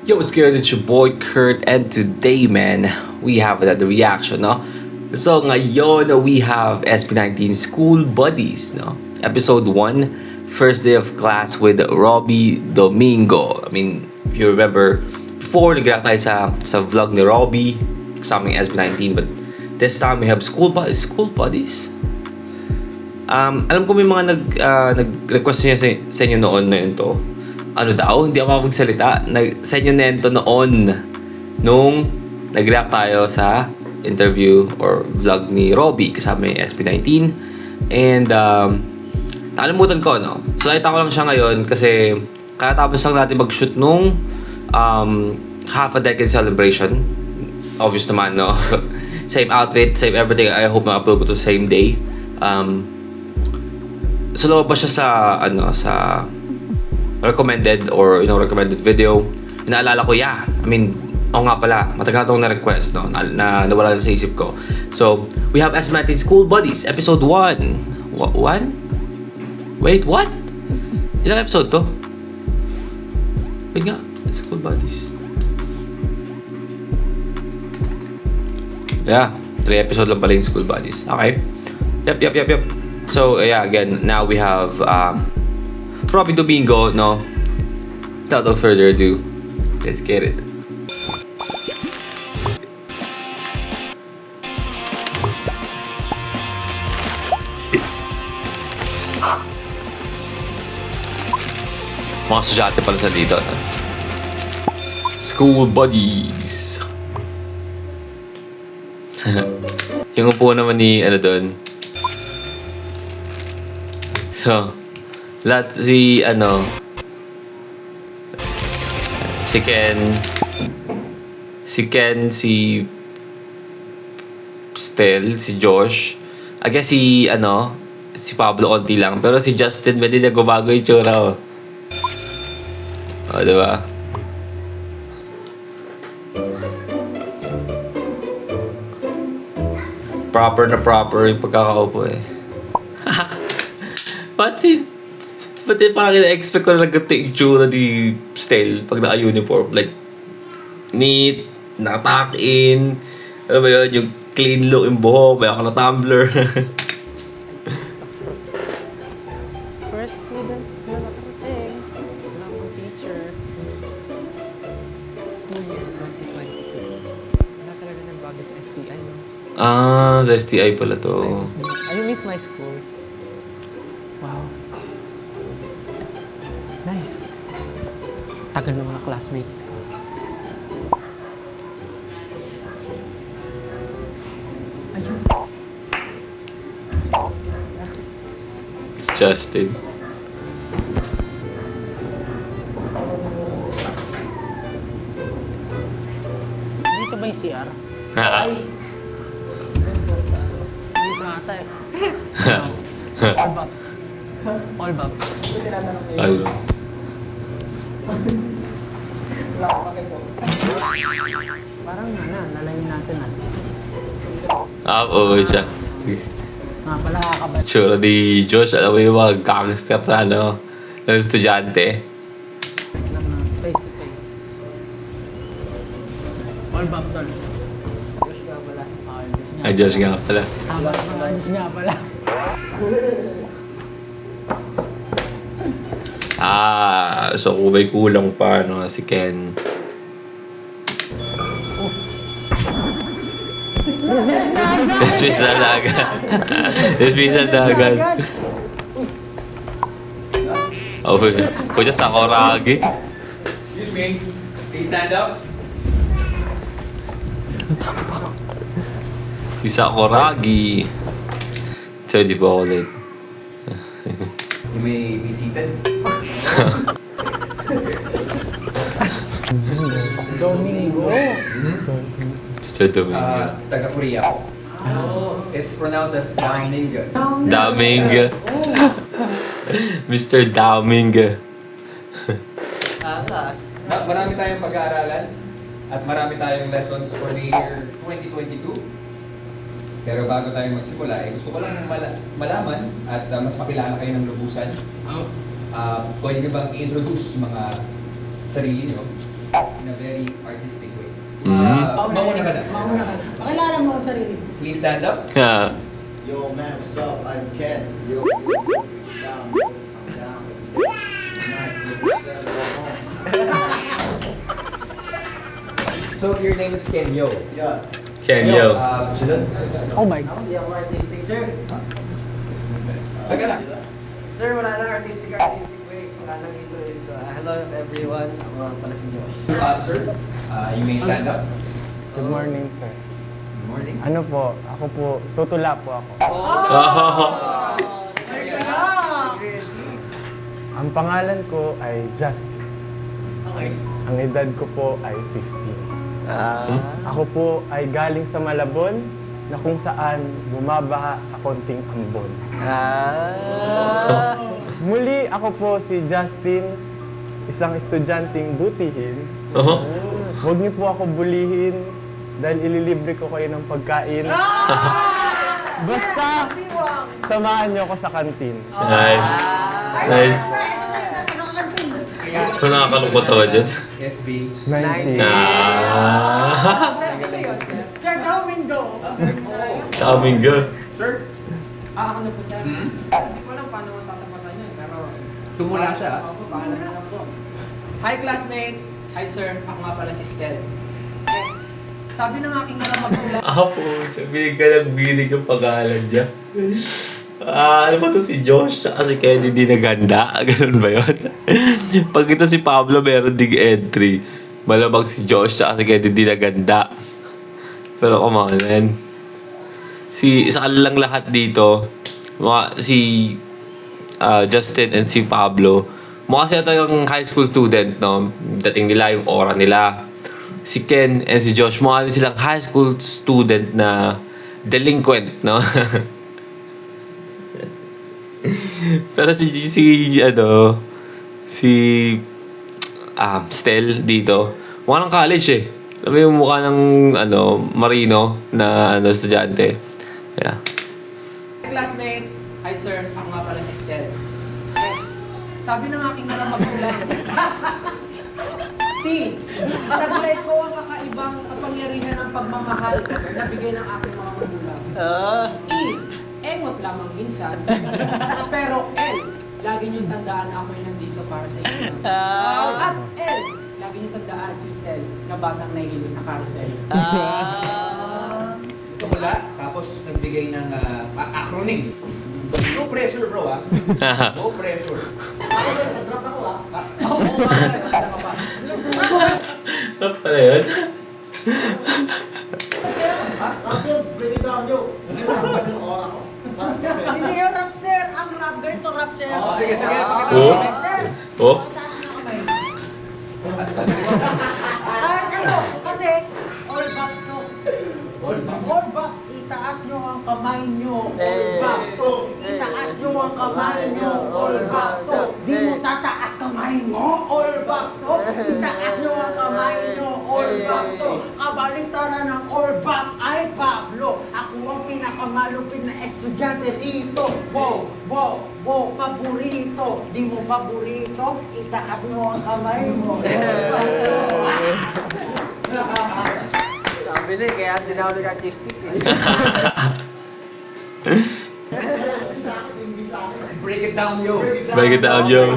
Yo, what's good? It's your boy Kurt, and today, man, we have another reaction, no? So, ngayon, we have SB19 School Buddies, no? Episode 1, first day of class with Robbie Domingo. I mean, if you remember, before, nag-react tayo sa vlog ni Robbie, kasama yung SB19, but this time we have School Buddies. School Buddies? Alam ko may mga nag-request niya sa inyo noon na yun to. Ano daw, hindi ako magsalita. Sa inyo na to noon nung nag-react tayo sa interview or vlog ni Robbie kasama yung SP19. And nakalimutan ko, no? So nakita ko lang siya ngayon kasi katapos lang natin mag-shoot nung half a decade celebration. Obvious naman, no? Same outfit, same everything. I hope ma-upload ko to same day. So lumabas siya sa recommended or recommended video. Inaalala ko, I mean, nga pala, matagal itong na-request, no? Na nawala na sa isip ko. So, we have SB19 School Buddies, episode 1. What? Wait, what? Ilang episode to? Wait nga, School Buddies. Yeah, 3 episode lang pala yung School Buddies. Okay. Yep. So, again, now we have Robbie Domingo, no? Without further ado, let's get it. Mga estudyante pala sa dito, no? School Buddies. Yung upo naman ni, doon. So, si Ken, si Stel, si Josh. I guess si Pablo konti lang. Pero si Justin, hindi nagbabago yung tsura, oh. O, diba? Proper yung pagkakaupo, eh. Pati parang ina-expect ko na ganito yung itsura ni Stel pag naka-uniform. Like, neat, naka-tuck-in, ano ba yun, yung clean look yung buhok, may ako na tumbler. First student na nakarating, wala akong teacher. School year 2022. Wala talaga nagbago sa STI, no? Sa STI pala to. I miss my school. Wow. Nice. Tagal ng mga classmates ko. Ayun. It's Justin. Dito ba yung CR? Dito ata eh. All back. All back. Ayun. Parang lalayin natin Oo siya. Nga pala kakabal. Tsura ni Josh, alam mo yung mga gangster sa ng estudyante. Face to face. All back tol. Diyos nga pala. Ay, Josh nga pala. Tama naman, Diyos nga pala. So kung may kulang pa, no, si Ken. Dismiss na agad. Dismiss na agad. Oh, puja Sakuragi. Excuse me, please stand up. Si Sakuragi. So, di ba ako late? You may be seated. Domingo. Mr. Domingo. Taga-Korea ako. It's pronounced as Daming. Daming. Mr. Daming. Marami tayong pag-aaralan at marami tayong lessons for the year 2022. Pero bago tayo magsimula, gusto ko lang malaman at mas makilala kayo ng lubusan. Pwede niyo bang i-introduce mga sarili niyo in a very artistic way. Mm. Mauna ka na. Pakilala mo ang sarili. Please stand up. Yeah. Yo, man, what's up? I'm Ken. Yo, down, I'm down. So your name is Ken Yo. Yeah. Kenyo. Sunod. Oh my God. Ako, hindi ako artistic, sir. Taga lang. Sir, wala lang artistic way. Wala lang ito. Hello everyone. Ako nga pala si Josh. Sir, you may stand up. Good morning, sir. Good morning. Ano po, ako po, tutula po ako. Ang pangalan ko ay Justin. Okay. Ang edad ko po ay 15. Ako po ay galing sa Malabon na kung saan bumabaha sa konting ambon. Muli, ako po si Justin, isang estudyanteng butihin. Huwag niyo po ako bulihin dahil ililibre ko kayo ng pagkain. Basta, samahan niyo ako sa kantin. Nice. Nice. So nakakalungkot ako dyan. SB. 19. Sir, Domingo! Kaming go. Sir, Ako na po, sir. Hindi ko alam paano matatapatan yan, pero... tumula siya. Ako, paalam na lang po. Hi, classmates! Hi, sir. Ako nga pala si Stel. Yes. Sabi ng aking mga magulang, Ako po, binig ka ng binig yung pag-aalan dyan. Ano ba to si Josh tsaka si Kennedy na ganda? Ganun ba yun? Pag ito si Pablo, meron ding entry. Malamang si Josh tsaka si Kennedy na ganda. Pero come on, man. Sa kanilang lahat dito, si Justin and si Pablo, mukha sila talagang high school student, no? Dating nila yung aura nila. Si Ken and si Josh, mukha rin silang high school student na delinquent, no? Pero si Stel dito, mukha ng college eh. Alam mo yung mukha ng, marino na, estudyante. Yeah. Hi, classmates! Hi, sir. Ako nga pala si Stel. Yes. Sabi ng aking mga magulang, T, taglay ko ang kakaibang kapangyarihan ng pagmamahal na bigay ng aking mga magulang. E, engot lamang minsan. Pero L, lagi niyong tandaan ako'y nandito para sa inyo. At L, lagi niyong tandaan si Stel na batang nahihilo sa carousel. Tumula, tapos nagbigay ng acronym. No pressure, bro, ah. No pressure. Nag-drop ako, Oo, nagkakita ka pa. Ano pala yun? Rapid, bring it down, yo. Yung oras ko. Hindi yung rap, sir. Ang rap, ganito rap, sir. Sige, pakita Oh. natin. Sir, Oh? pataas mo na kamay. Kahit ano, kasi all back to. All back, itaas nyo ang kamay nyo. All back to. Itaas nyo ang kamay nyo. All back to. Di mo tataas kamay mo. All back to. Itaas nyo ang kamay nyo. All back to. Kabaliktaran ng all back ay Pablo. Ako ang pinakamalupit na estudyante rito. Wow, paborito. Di mo paborito, itaas mo ang kamay mo. Sabi na, kaya din ako nag-artistic eh. Break it down, yo. Break it down, yo.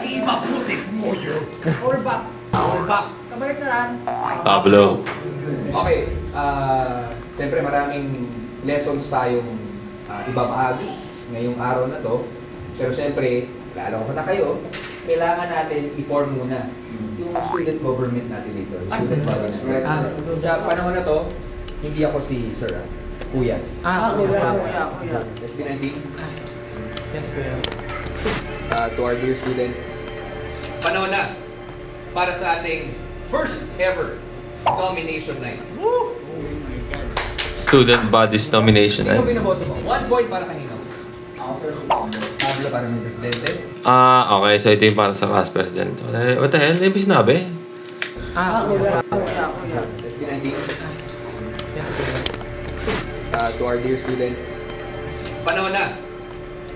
Iba pusis mo, yo. All back. All back. Kabaliktaran. Pablo. Okay, siyempre maraming lessons tayong ibabahagi ngayong araw na to. Pero siyempre, lalo ko na kayo, kailangan natin i-form muna yung student government natin dito. Yung student body natin. Sa panahon na to, hindi ako si Sir, Kuya. Kuya. SB19, Yes, kuya. to our dear students. Panahon na para sa ating first ever nomination night. Student Bodies Nomination. Sino binoboto mo? 1 point para kanino? Ako first. Pablo para ng presidente. Okay. So ito yung para sa class president. What the hell? Hindi ba sinabi? Kuya. SB19, Yes, kuya. to our dear students. Panahon na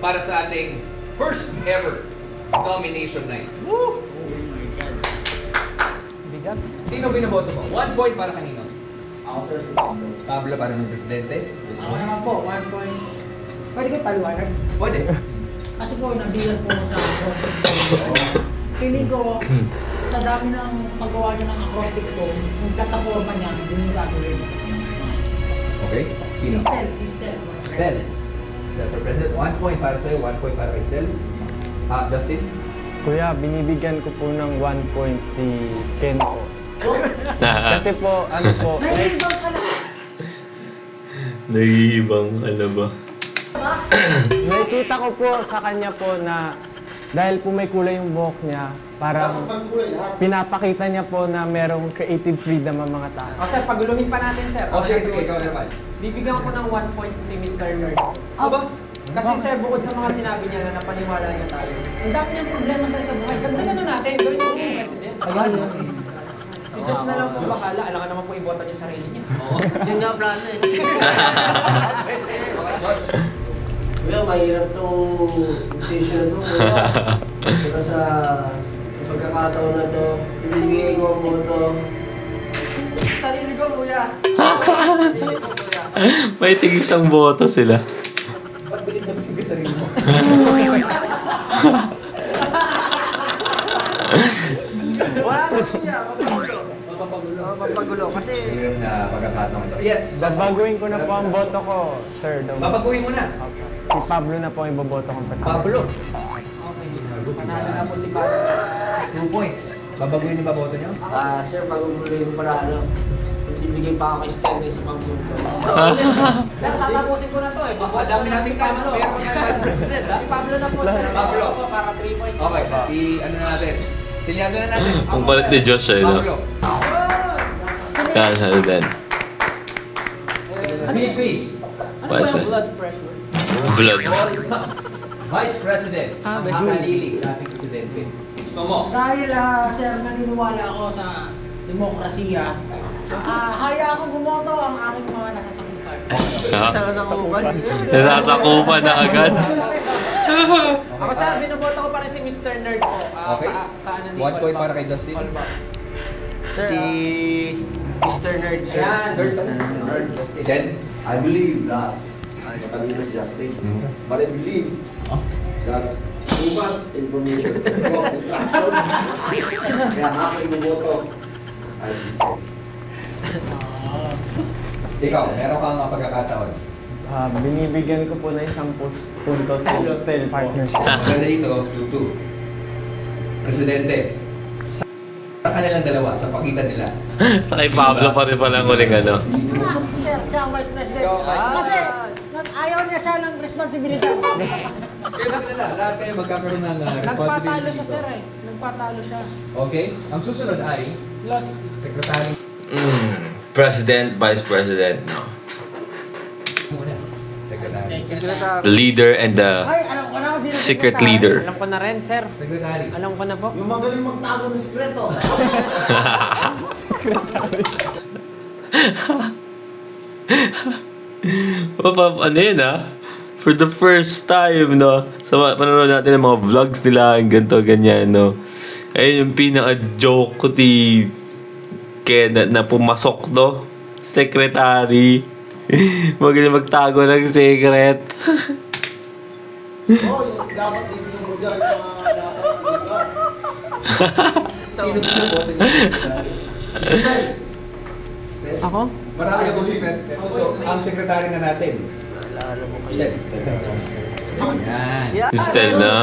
para sa ating first ever nomination night. bigat. Sino binoboto mo? 1 point para kanino? Ako sir si Pablo. Pablo para ng presidente? Ako naman po, 1 point. Pwede kayo paliwanag? Pwede. Kasi po, nabilang po sa acrostic po. Feeling ko, sa dami ng paggawa niya ng acrostic po, yung plataforma niya, yun yung gagawin. Okay. Si Pino? Stel, si Stel. Stel. Stel for president. 1 point para sa'yo, 1 point para kay Stel. Justin? Kuya, binibigyan ko po ng 1 point si Ken po. Kasi po, ano po, Nahihibang ka na Naiibang, ano ba? ba? nakikita ko po sa kanya po na dahil po may kulay yung buhok niya, parang pinapakita niya po na merong creative freedom ang mga tao. O sir, paguluhin pa natin sir. O sige, sige, ikaw naman. Bibigyan ko ng 1 point si Mr. Nerd. Aba, kasi sir, bukod sa mga sinabi niya na napaniwala niya tayo, ang dami niyang problema sir sa buhay. Dagdagan na natin, gawin niyo yung president. Si Diyos na lang po bakala, alam ka naman po iboto niya sarili niya. Oo. Yun nga plano eh. Josh? Kuya, mahirap tong decision to. Kuya. Pero sa pagkakataon na to, ibibigay ko ang boto. Sarili ko, kuya. Sarili ko, kuya. May tig-isang boto sila. Ba't bilib na bilib ka sarili mo? Wala na kuya, mapagulo. Mapapagulo. Mapagulo kasi Yung na pagkakataon ito. Yes, Justin. Babaguhin ko na po ang boto ko, sir. Babaguhin mo na. Si Pablo na po ang iboboto kong presidente. Pablo. Panalo na po si Pablo. 2 points. Babaguhin niyo ba boto niyo? sir, paguguloy ko pala ano. Ibigay pa ako kay Stan sa mga punto. Sir, tatapusin ko na to eh. Dami nating time. Meron pa tayo vice president, ha? Si Pablo na po sir. Pablo. Para 3 points. Okay, ano na natin? Silyado na natin. Ang balat ni Josh eh, no? Pablo. Kaya ano din. Big please. Ano ba yung blood pressure? Vlog. Vice President. Vice Nakakalilig sa ating presidente. Gusto mo? Dahil, sir, naniniwala ako sa demokrasiya. Haya akong bumoto ang aking mga nasasakupan. Sasakupan. Nasasakupan na agad. Ako sir, binoboto ko pa rin si Mr. Nerd po. Okay. Kaano ni 1 point Paul para Bob. kay Justin. Paul Bob. Si Mr. Nerd, sir. Ayan. Then, I believe that matalino si Justin. But I believe that too much information cause distraction. Kaya ako iboboto ay si Stan. ikaw, meron kang pagkakataon. Binibigyan ko po na isang punto si Stel Partnership. Maganda dito, 2-2. Presidente, sa kanilang dalawa, sa pagitan nila. Sa kay Pablo pa rin palang uling ano. Sir, siya ang vice president. Ikaw, Kasi, ayaw niya siya ng responsibilidad. Kailan nila, lahat kayo magkakaroon ng Nagpatalo responsibility siya dito. sir eh. Nagpatalo siya. Okay? Ang susunod ay Lost. Secretary President, Vice President, no? muna. Secretary. Leader and the Ay, alam ko na kung sino secret secretary. leader. Alam ko na rin sir. Secretary. Alam ko na po. Yung magaling magtago ng sikreto. Ano yun For the first time, no? Sa panonood natin ng mga vlogs nila, ang ganito, ganyan, no? Ayun yung pinaka-joke ko Ken na pumasok, no? Secretary. Magaling magtago ng secret. Oh, yung dapat ibigay mo dyan yung mga dapat Sino binoboto niyo? Secretary? Stel. Stel? Ako? Marami ka pong secret. So, ang secretary na natin. Alala mo kayo. Stel. Yan. Yeah. Si Stel, no?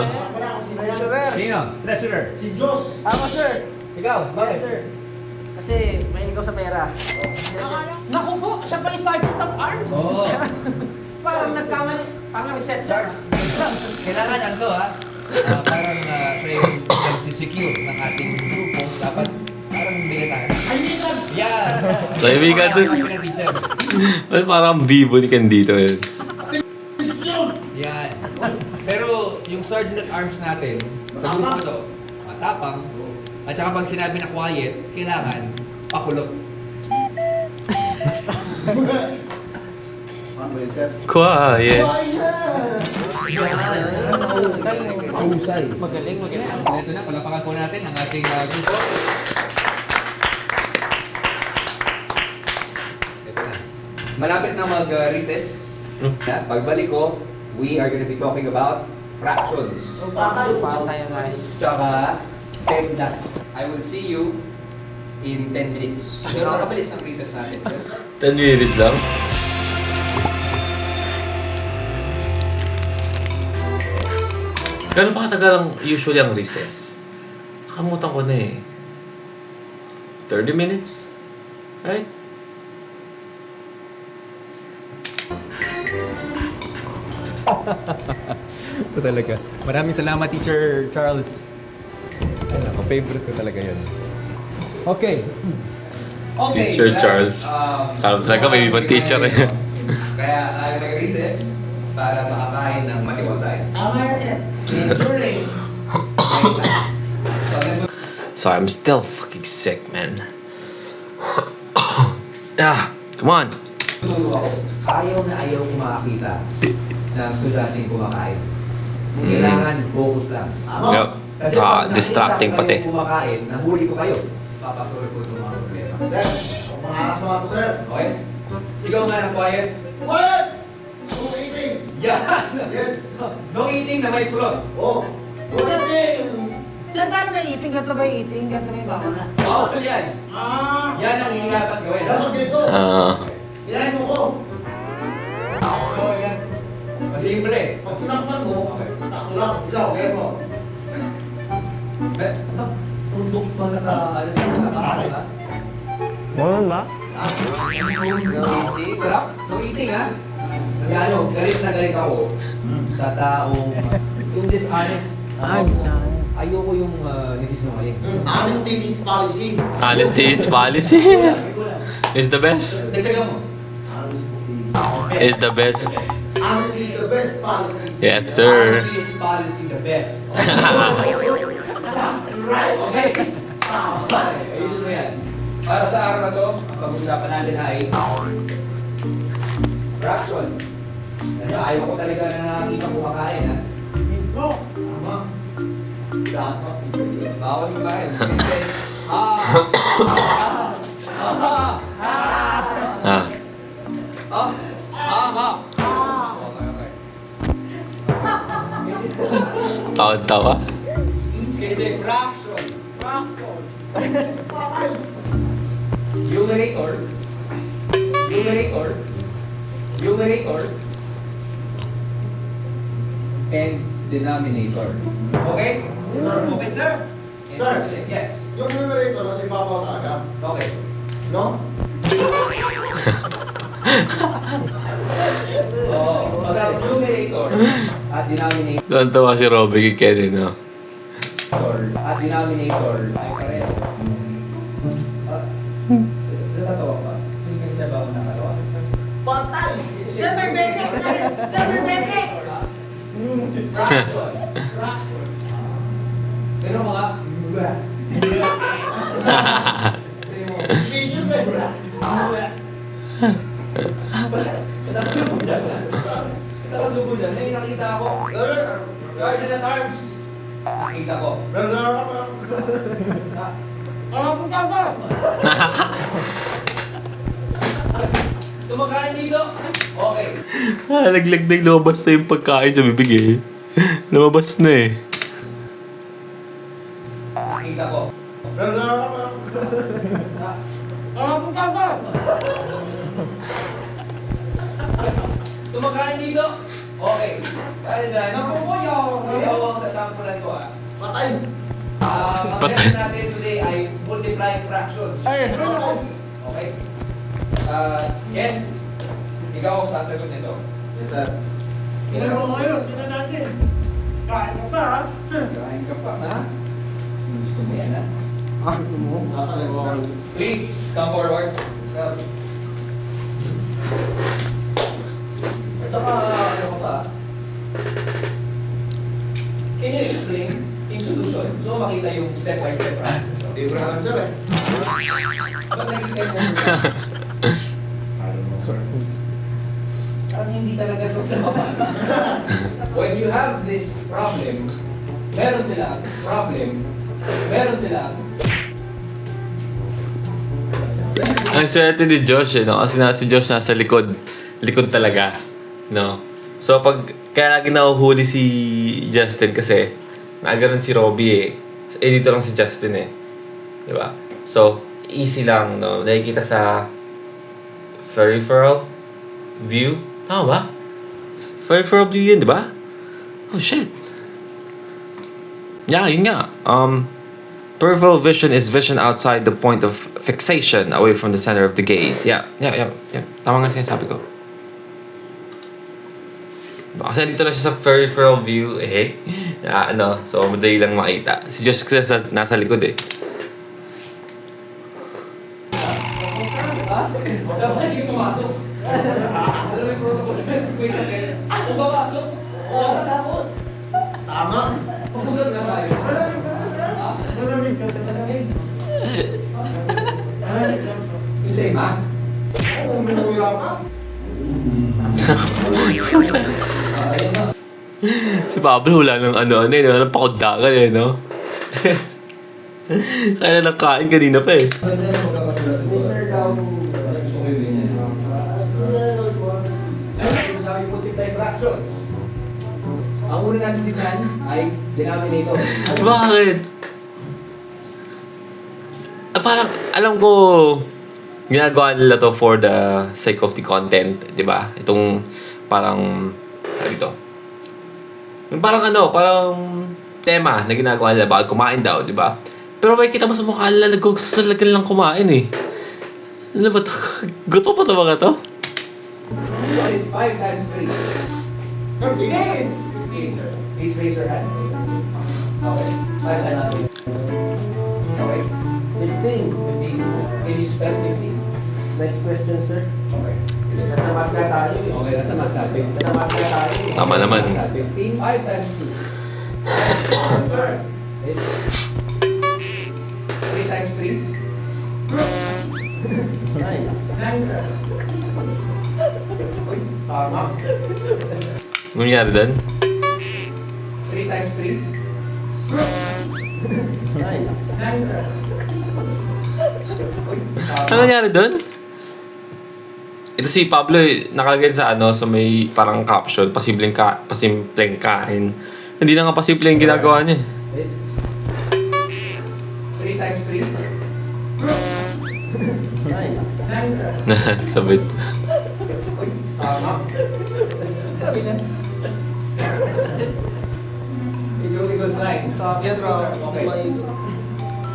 Treasurer. Sino? Treasurer. Si Diyos. Ako, sir. Ikaw, bakit? Yes, sir. Kasi mahilig ako sa pera. Naku po, siya pa yung Sergeant of Arms. Oo. Parang nagkamali. Parang reset sir. Kailangan ano parang siya yung nagsisecure ng ating grupo. Dapat parang military. Kaibigan. Yan! Kaibigan dun. Teacher. Parang bibo ni Ken dito, yun. Yan. Pero yung sergeant at arms natin, sa grupo to, matapang. At saka pag sinabi na quiet, kailangan pakulot. Ano yun, sir? Quiet. Mahusay. Magaling, magaling. Ito na, palapakan po natin ang ating grupo. malapit na mag-recess. Pagbalik ko, we are gonna be talking about fractions. Tayo guys. Tsaka PEMDAS. I will see you in 10 minutes. Pero nakabilis ang recess natin. 10 minutes lang. Gano'n ba katagal ang usually ang recess? Nakamutan ko na eh. 30 minutes? Right? Ito talaga. Maraming salamat, Teacher Charles. Ay, ako, favorite ko talaga yun. Okay. Okay, Teacher that's, Charles. Talaga may ibang teacher eh. Kaya tayo nag-recess para makakain ng matiwasay. Tama yan, sir. During So I'm still fucking sick, man. Come on. Tuturo ako, ayaw na ayaw ko makakita ng estudyanteng kumakain. Kailangan focus lang. Yup. Kasi pag nakita Distracting ko pati. kayong kumakain, nahuli ko kayo. Papasolve ko itong mga problema. Sir, umakas mo ako, sir. Okay? Sigaw nga ng quiet. Quiet! No eating! Yan! Yes! No eating na may kulot. Oh! No eating! Sir, paano ba eating? Ganito ba yung eating? Ganito ba yung bawal na? Bawal yan. Yan ang inihapat gawin. Dapat dito! Ilahin mo ko! Oo, yan. Masimple. Pag sinakpan mo, Okay. ako lang, ilaw, ngayon mo. Tundok pa naka-ano. Ganun ba? No eating. Sarap. No eating, ha? Ano, galit na galit ako sa taong yung dishonest. Ayoko yung nagsisinungaling. Honesty is policy. Honesty is policy. Is the best. Dagdagan mo. Honesty. Is the best. Honesty is the best policy. Yes, sir. Honesty is policy the best. Right! Okay? Ayusin mo yan. Para sa araw na to, ang pag-uusapan natin ay fraction. Ano, ayaw ko talaga na nakakita ko kumakain, ha? Mismo! Tama. Dapat ito yun. Bawal mo ba yun? Ah. Okay. Tawa-tawa. Kasi fraction. Numerator, and denominator. Okay? Okay, sir? Sir. Yes. Yung numerator nasa ibabaw talaga. Okay. No? Oo. Okay, numerator at denominator. Tawa si Robby kay Kenny, no? At denominator ay pareho. Natatawa ka? Hindi ka siya ba ako nakatawa? Patay! Sir, may beke! Sir, may beke! Fraction. Pero mga Vicious eh, bro. nakasubo dyan. May nakita ako. Sergeant at Arms. Nakita ko. Tumakain dito? Okay. Laglag na yung lumabas na yung pagkain sa bibig eh. Lumabas na eh. Nakita ko. Tumakain dito? Okay. Dahil dyan, kuyaw ang kasampulan ko, ha. Patay! Ang lesson natin today ay multiplying fractions. Okay? Ken, ikaw ang sasagot nito. Yes, sir. Ilan mo ngayon? Tignan natin. Kain ka pa, ha? Kain ka pa, ha? Gusto mo yan, ha? Please, come forward. At saka, ano ka pa? Can you explain yung solution? Gusto mo makita yung step-by-step process? Abraham, sir eh. Ba't naging kayo mo? Parang hindi talaga ito When you have this problem, meron sila Ang swerte ni Josh, no? Kasi si Josh nasa likod. Likod talaga, no? So, kaya lagi nahuhuli si Justin kasi naagaran si Robbie eh. Dito lang si Justin eh. Diba? So, easy lang, no? Nakikita sa peripheral view. Tama ba? Peripheral view yun, diba? Oh, shit. Yeah, yun nga. Peripheral vision is vision outside the point of fixation, away from the center of the gaze. Yeah. Tama nga sinasabi ko. Kasi dito lang siya sa peripheral view, so madali lang makita. Si Josh kasi nasa likod eh. Dapat hindi pumasok. Alam mo yung protocol sa may sakit. Kung papasok, takot. Tama. Pupugat na tayo. Yung sa'yo, ma? Oo, minuya ka. Si Pablo wala nang wala nang pakundangan eh, no? Kaya na nakain kanina pa eh. Mr. Daw. Sabi po, multiply fractions. Ang una natin tignan ay denominator. Bakit? Parang, alam ko, ginagawa nila to for the sake of the content, di ba? Itong, parang, dito. Yung parang parang tema na ginagawa nila, bakit kumain daw, di ba? Pero may kita mo sa mukha nila, gusto talaga lang kumain eh. Ano ba to? Gusto pa to mga to? What is 5 times 3? 15! Please raise your hand. Okay. 5 times 3. Okay. 15. 15. Can you spell 15? Next question, sir. Okay. Nasa math na tayo. Okay, nasa math ka. 15. Nasa math na tayo. Tama naman. 15. 5 times 2. Answer is 3 times 3. 9, sir. Tama. Anong nangyari doon? 3 times 3. 9, sir. Ano nangyari doon? Ito si Pablo, nakalagay sa sa may parang caption, pasimpleng kain. Hindi na nga pasimpleng ginagawa niya. Is 3 times 3. 9, sir. Sabit. Tama. Sabi na. Equals 9. Yes, sir. Okay.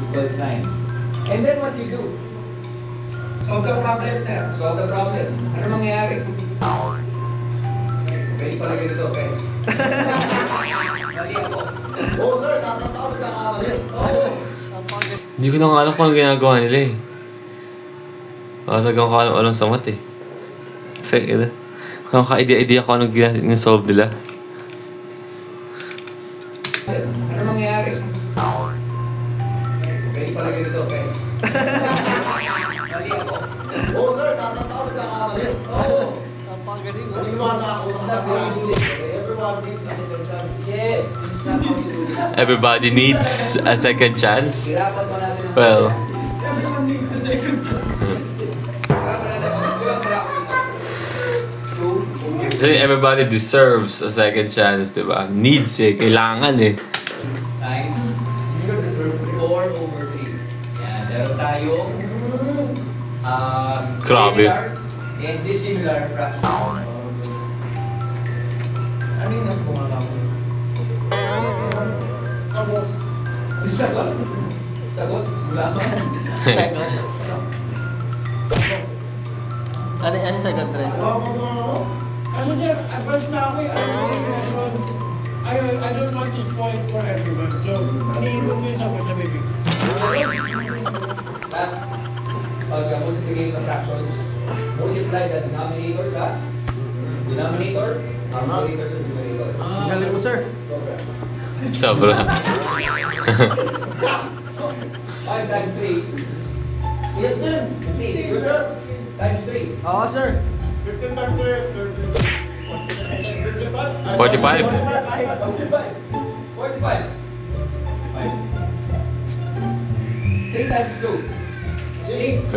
Equals 9. And then what you do? Solve the problem, sir. Solve the problem. Ano mangyayari? Ready pala ganito, guys. Mali ako. Oo, sir. Tatatawag ka kamali. Oo. Hindi ko na nga alam kung ano ginagawa nila eh. Talagang alam sa mat eh. Fake ito. Kung ka-idea ko anong ginasolve nila. Ano mangyayari? Ready pala ganito, guys. Mali ako. Oo, sir. Tatatawag ka kamali. Oo. Maniwala ako sa pinag-ulit. Everyone needs a second chance. Yes. This is not how you do it. Everybody needs a second chance. Hirapan mo natin ang... Well, Everyone needs a second chance. Hirapan natin ang... Kulang pala ako. So, I think everybody deserves a second chance, di ba? Needs eh. Kailangan eh. times 4 over 3. Yan, meron tayong Grabe. similar and dissimilar fraction. Ano yung nasa bumagawa mo? Sagot? Sagot? Wala ka? Ano second trend? Ano sir, advance na ako eh. I don't want to spoil for everyone. So, iniipon ko yung sa bibig. That's pag multiplication of fractions, multiply the denominator sa denominator, numerator sa numerator. Galing mo, sir. Sobra. Sobra. 5 times 3. Yes, sir. 15. Times 3. Oo, sir. 15 times 3, 45. 45. 45. 3 times 2. 6.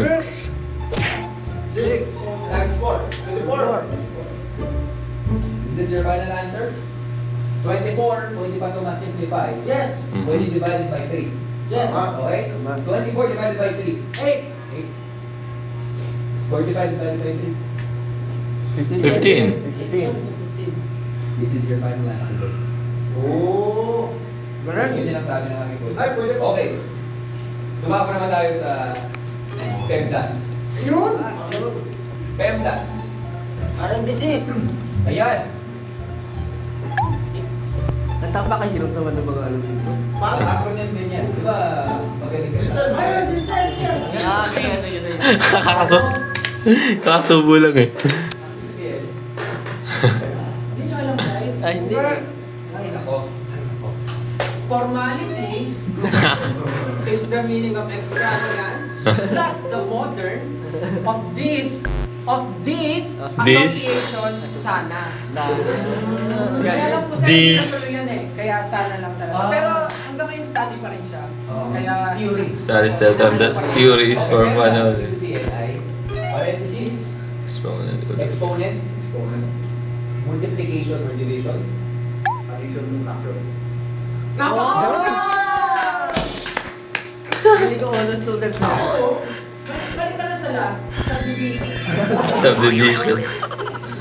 final answer? 24, pwede pa ito ma-simplify. Yes. Pwede divided by 3. Yes. Okay? 24 divided by 3. 8. 8. 45 divided by 15. 3. This is your final answer, guys. Oo. Yun din ang sabi ng aking coach. Ay, pwede po. Okay. Tumako naman tayo sa PEMDAS. Yun. PEMDAS. Parenthesis. Ayan. Napakahirap naman ng mga alam dito. Ang acronym din yan. Di ba magaling ka sa... Ayun, sister yan. Kakasubo lang eh. SPL. Hindi nyo alam guys. Ay, hindi. Ay, nako. Formality is the meaning of extravagance plus the modern of this association sana. Kaya lang po sa This. hindi yan eh. Kaya sana lang talaga. Pero hanggang ngayon study pa rin siya. Kaya Theory. Sorry, still that's theory is for fun only. SPL ay parenthesis, Exponent ulit. exponent, multiplication or division. Addition, subtraction. Nako! Hindi ko honor student na ako. balik ka na sa last. Subdivision. Subdivision.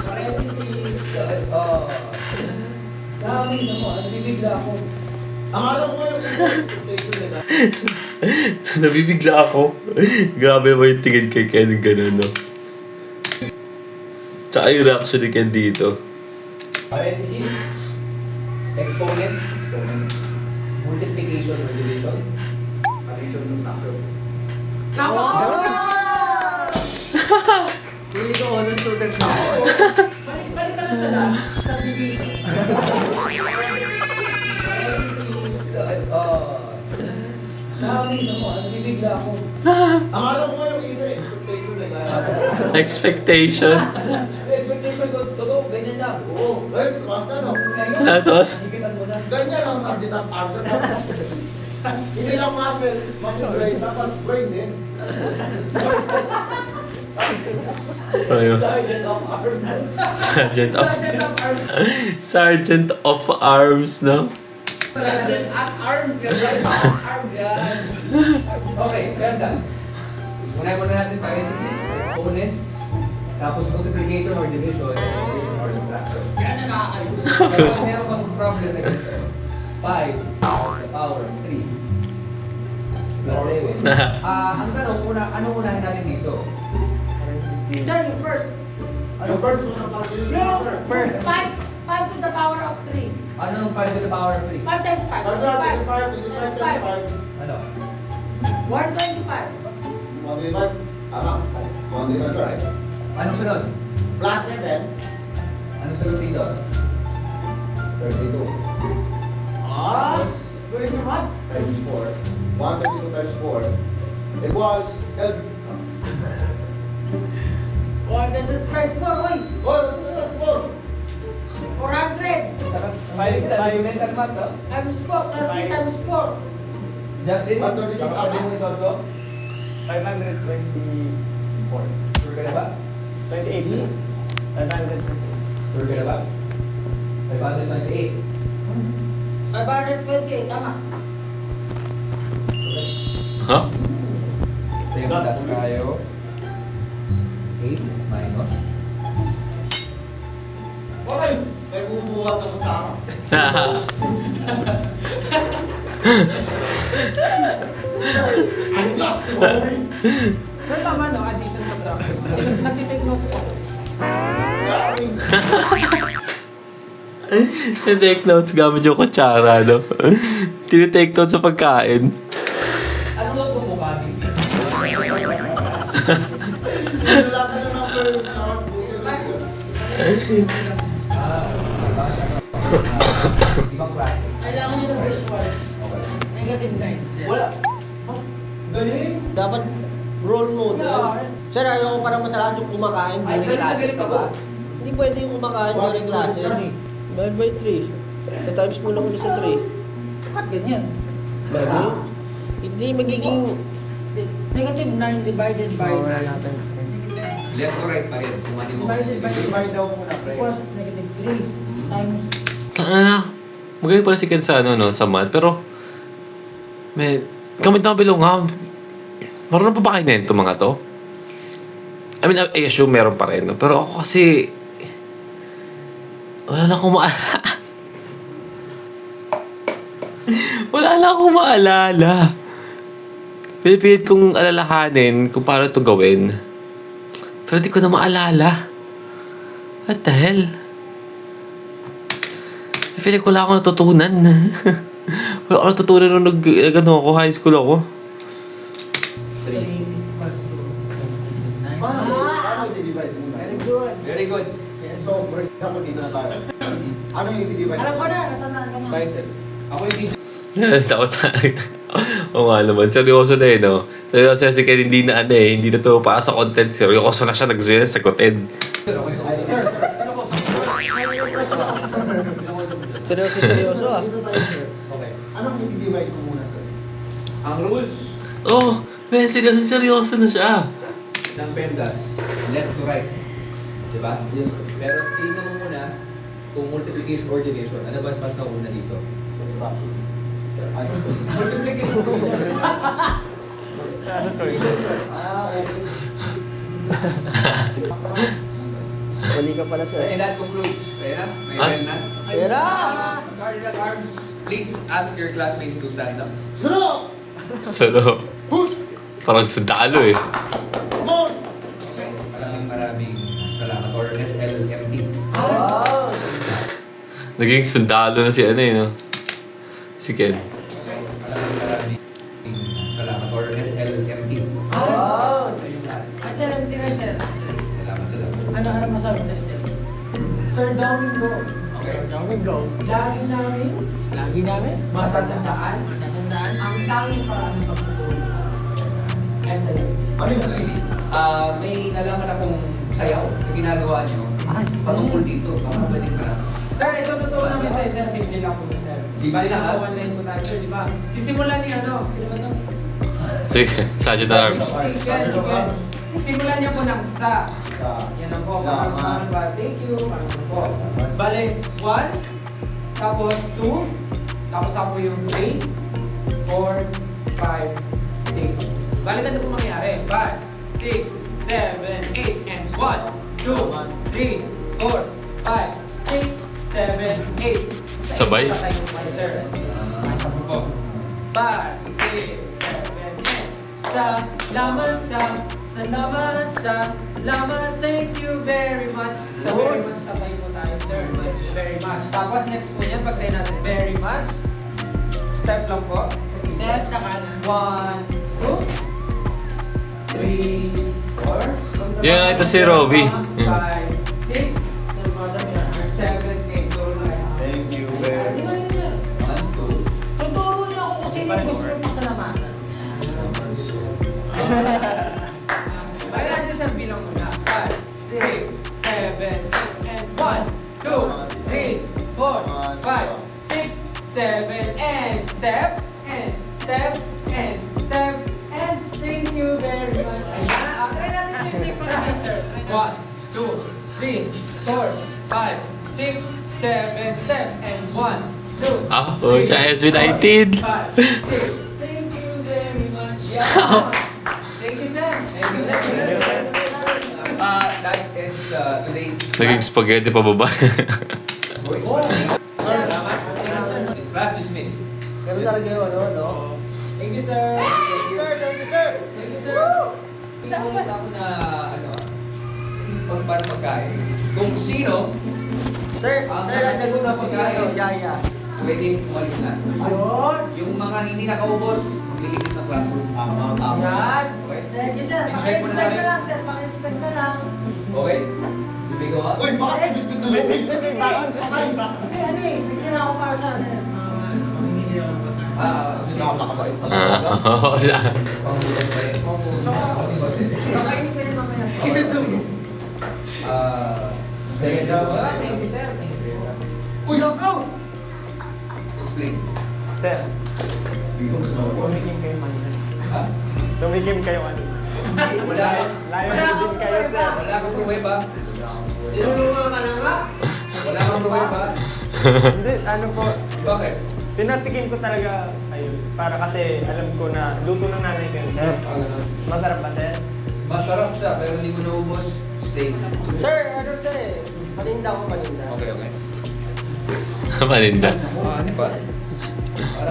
Parenthesis. Nakamiss ako, nabibigla ako. Ang alam ko yung expectation nila. Nabibigla ako. Grabe naman yung tingin kay Ken ganun, no? Tsaka yung reaction ni Ken dito. Parenthesis, exponent, multiplication or division. Addition, subtraction. Nako! Hindi ko honor student na ako. Balik ka na sa last. Subdivision. Nakamiss ako, nabibigla ako. Ang alam ko yung isa expectation nila. Expectation. Expectation ko, totoo, ganyan lang. Oo. Ay, basta no. Tapos? Higitan mo na. Ganyan ang subject ng answer. Hindi lang muscle brain, dapat brain din. Ayun. Sergeant of Arms. Sergeant of... Sergeant of Arms. Sergeant of Arms, no? Sergeant at Arms. Sergeant at Arms. Yan. Okay, PEMDAS. Unahin muna natin parenthesis, exponent, tapos multiplication or division or subtraction. Yan na nakakalimutan. Tapos meron pang problem na ganito. 5 to the power of 3 plus 7. Ang tanong, ano unahin natin dito? Sir, yung first. Ano first? Yung first. 5 to the power of 3. Ano ang 5 to the power of 3? 5 times 5. 5 times 5. Ano? 125. 135. Tama. 135. Anong sunod? Plus 7. Anong sunod dito? 32. Ah! Galing sa math. Times 4. 132 times 4 equals 12. 100 times 4. Oy! Oh, times 4. 400. Mental math, no? Times 4. 30 times 4. Justin, 136 sabi mo yung solve ko? 524. Sure ka na ba? 28. 528. Sure ka na ba? 528. 528. Tama. Huh? Tingnan tayo. 8 minus. Okay. May bumubuhat ng tama. Sir, tama no? Addition, subtraction. Kasi nagtitake notes po. Tinitake notes gamit yung kutsara, no? Tinitake notes sa pagkain. Ano ba kung mukha dito? Wala ka na number ng puso. Ibang klase. Kailangan nyo ng visuals. Negative 9. Sir. Wala. Galing. Dapat role model. Sir, ayaw ko parang masalahat yung kumakain Ay, during galing na classes, galing diba? ako. Hindi pwede yung kumakain during classes. Divide by 3. Na-times mo lang ulit sa 3. Bakit ganyan? Bago? Hindi magiging... Negative 9 divided by Wala natin. Left to right pa rin. Kung ano mo. Divided by Divide daw muna, pre. equals negative 3 times Magaling pala si Ken sa ano, no, sa math. Pero, may, kamit na bilong ha. Marunong pa ba kayo nito mga to? I mean, I assume meron pa rin. No? Pero ako kasi, wala na akong maalala. Wala na akong maalala. Pinipilit kong alalahanin kung paano ito gawin. Pero di ko na maalala. What the hell? I feel like wala akong natutunan. Wala akong natutunan nung high school ako. 3 is equals to negative 9. Paano i-divide muna? Very good. Very good. So, for example, dito na tayo. Ano yung i-divide? Alam ko na, natandaan ko na. Divided. Ako yung teacher. Takot sa akin. Oo nga naman. Seryoso na eh, no? Seryoso na si Ken, hindi na ano eh. Hindi na to para sa content. Seryoso na siya nagsuyo sa sagutin. Sir, sino ko? Seryoso ah. Dito tayo, sir. Okay. Anong i-divide ko muna, sir? Ang rules Oh, man, seryoso na siya. ng PEMDAS, left to right. Diba? Yes, sir. Pero tingnan mo muna kung multiplication or division. Ano ba mas nauna dito? Multiplication. Mali ka pala sir. And that concludes. Ayan na. May Ah? pen na. Ayan na! Cardinal arms. Please ask your classmates to stand up. Suno! Solo. Parang sundalo eh. Okay? Maraming salamat. Or SLMD. Wow! Naging sundalo na si ano eh, no? Si Ken. Okay? Maraming salamat. Or SLMD. Wow! Sir, hindi na sir. Salamat. Ano masabi sa sir? Sir Domingo, Okay. Domingo. lagi namin Lagi namin. matatandaan Natatandaan. ang tanging paraan ng pagtutulong sa SLM. Ano yung lady? May nalaman akong sayaw na ginagawa niyo patungkol dito. Baka pwede ka na. Sir, ito totoo namin sa sir. Simple lang po sir. Simple lang, ha? One line po tayo sir, di ba? Sisimulan niyo ano? Sino ba ito? Sige, Sergeant Arms. Sige. Simulan niyo po ng sa. Sa... Yan ang po. Salamat. Paano ba? Thank you. Paano po? Bale, 1, tapos 2, tapos ako yung 3, 4, 5, 6. Bale, ganito po mangyari. 5, 6, 7, 8, and 1, 2, 3, 4, 5, 6, 7, 8. Sabay? Patay po kayo, sir. Po. 5, 6, 7, 8. Salamat, thank you very much. Sa very much, tatay po tayo, sir. Thank you very much. Tapos next po niyan, pagtayo natin, very much. Step lang po. Step sa kanan. 1, 2, 3, 4. Yan, ito si Robby. 5, 6, 7, 8. Turo na yan. Thank you very Hindi much. ko yun, sir. 1, 2. Tuturo niyo ako kung sino yung gusto yung pasalamatan. Bayan natin sa bilang muna. 5, 6, 7, and 1, 2, 3, 4, 5, 6, 7, and step, and step, and step, and thank you very much. Ayan. Try natin yung music para kay sir. 1, 2, 3, 4, 5, 6, 7, step, and 1, 2, Ako, sa SB19. 5, 6. Thank you very much. Yeah. Thank you, sir. Thank you, sir. That ends today's Naging spaghetti pa baba. voice. Class dismissed. Ganun talaga yun, ano, no? Thank you, sir. Sir, thank you, sir. Thank you, sir. Nakita ko na para pagkain. Kung sino Sir, Ang sir, nasa nakasagot na si pagkain. ano, Jaya. pwede umalis na. Ayun. Yung mga hindi nakaubos, magliligis sa classroom. Tama, tama. Yan. Okay? Thank you, sir. Expect mo na Paki-expect na namin. lang, sir. Paki-expect na lang. Okay? Bibigo ka? Uy, bakit bigyan na lang? Hindi, ano eh. Bigyan ako para sa ano. Mamili ako para sa Napakabait pala Ah, talaga. oo, siya. Pangbukas pa rin. Pangbukas pa rin. Kakainin ka rin mamaya, sir. Isa zoom. Thank you. Thank you, sir. Thank you. Uy, out! Explain. Sir, Bigyan sa mga. tumikim kayo man. Ha? Tumikim kayo man. Wala. Layo din kayo, sir. Wala kang pruweba. Tinulungan ka na nga. Wala kang pruweba. Hindi, ano po, Bakit? pinatikim ko talaga kayo. Para kasi alam ko na luto ng nanay ko yun, sir. Masarap ba, sir? Masarap siya, pero hindi mo naubos. Stay. Sir, ano to eh? Paninda ko, paninda. Okay, okay. Maninda. Ano ba?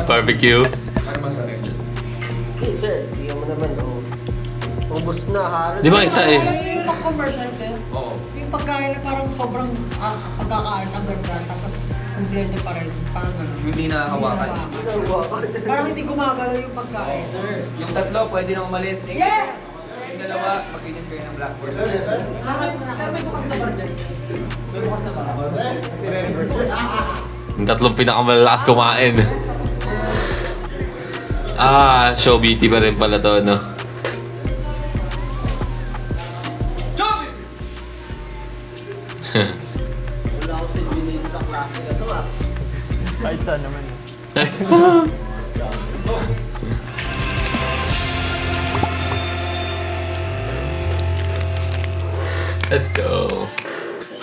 Barbecue. Ano masarap? Eh, sir, bigyan mo naman. Oh. Ubus na, halos. Di ba isa eh? Yung pag-commercial, sir. Oo. Yung pagkain na parang sobrang pagkakain ang ganda, tapos kompleto pa rin. Parang gano'n. Hindi na hawakan. Parang hindi gumagalaw yung pagkain. Yung tatlo, pwede na umalis. Yeah! Yung dalawa, maglinis kayo ng blackboard. Sir, may bukas na bar dyan. May bukas na bar. Yung tatlong pinakamalalakas kumain. Show beauty pa rin pala to, no? Wala ako sa dito sa klase na to ah. Kahit saan naman. Let's go.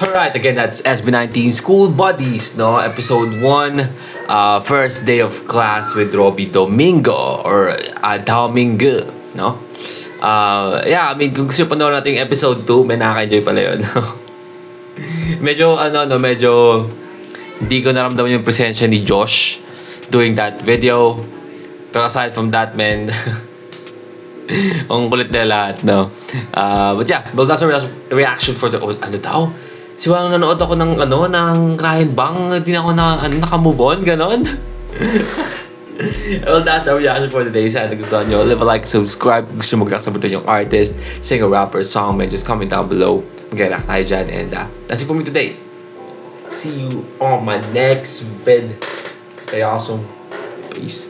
Alright, again, that's SB19 School Buddies, no? Episode 1, first day of class with Robbie Domingo, or Domingo, no? Yeah, I mean, kung gusto panoorin natin yung episode 2, may nakaka-enjoy pala yun. Medyo, medyo hindi ko naramdaman yung presensya ni Josh doing that video. Pero aside from that, man, ang kulit na lahat, no? But yeah, well, that's a reaction for the... Oh, ano daw? Siwang nanood ako ng, ng Crying Bang, hindi na ako nakamove on, ganon? Well, that's our reaction for today. Sana gustuhan nyo. Leave a like, subscribe. Kung gusto mo magkakasabutan yung artist, singer, rapper, song, man, just comment down below. Mag-react tayo dyan. And that's it for me today. See you on my next vid. Stay awesome. Peace.